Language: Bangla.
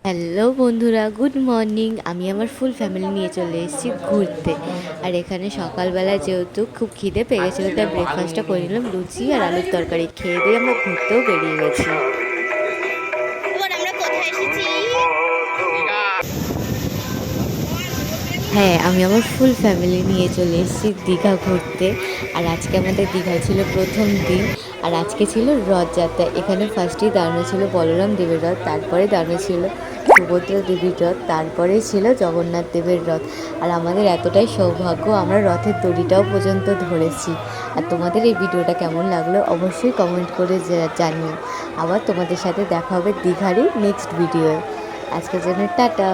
হ্যালো বন্ধুরা, গুড মর্নিং। আমি আমার ফুল ফ্যামিলি নিয়ে চলে এসেছি ঘুরতে। আর এখানে সকালবেলা যেহেতু খুব খিদে পেয়ে গেছিলো, তাই ব্রেকফাস্টটা করে নিলাম লুচি আর আলুর তরকারি। খেয়ে দিয়ে আমরা ঘুরতেও বেরিয়ে গেছি। আমরা কোথায় এসেছি? হ্যাঁ, আমি আমার ফুল ফ্যামিলি নিয়ে চলে এসেছি দীঘা ঘুরতে। আর আজকে আমাদের দীঘায় ছিল প্রথম দিন। আর আজকে ছিল রথযাত্রা। এখানে ফার্স্টেই দাঁড়ানো ছিল বলরাম দেবের রথ, তারপরে দাঁড়ানো ছিল সুভদ্রা দেবীর রথ, তারপরেই ছিল জগন্নাথ দেবের রথ। আর আমাদের এতটাই সৌভাগ্য, আমরা রথের দড়িটাও পর্যন্ত ধরেছি। আর তোমাদের এই ভিডিওটা কেমন লাগলো অবশ্যই কমেন্ট করে জানিও। আবার তোমাদের সাথে দেখা হবে দীঘারই নেক্সট ভিডিওয়ে। আজকের জন্য টাটা।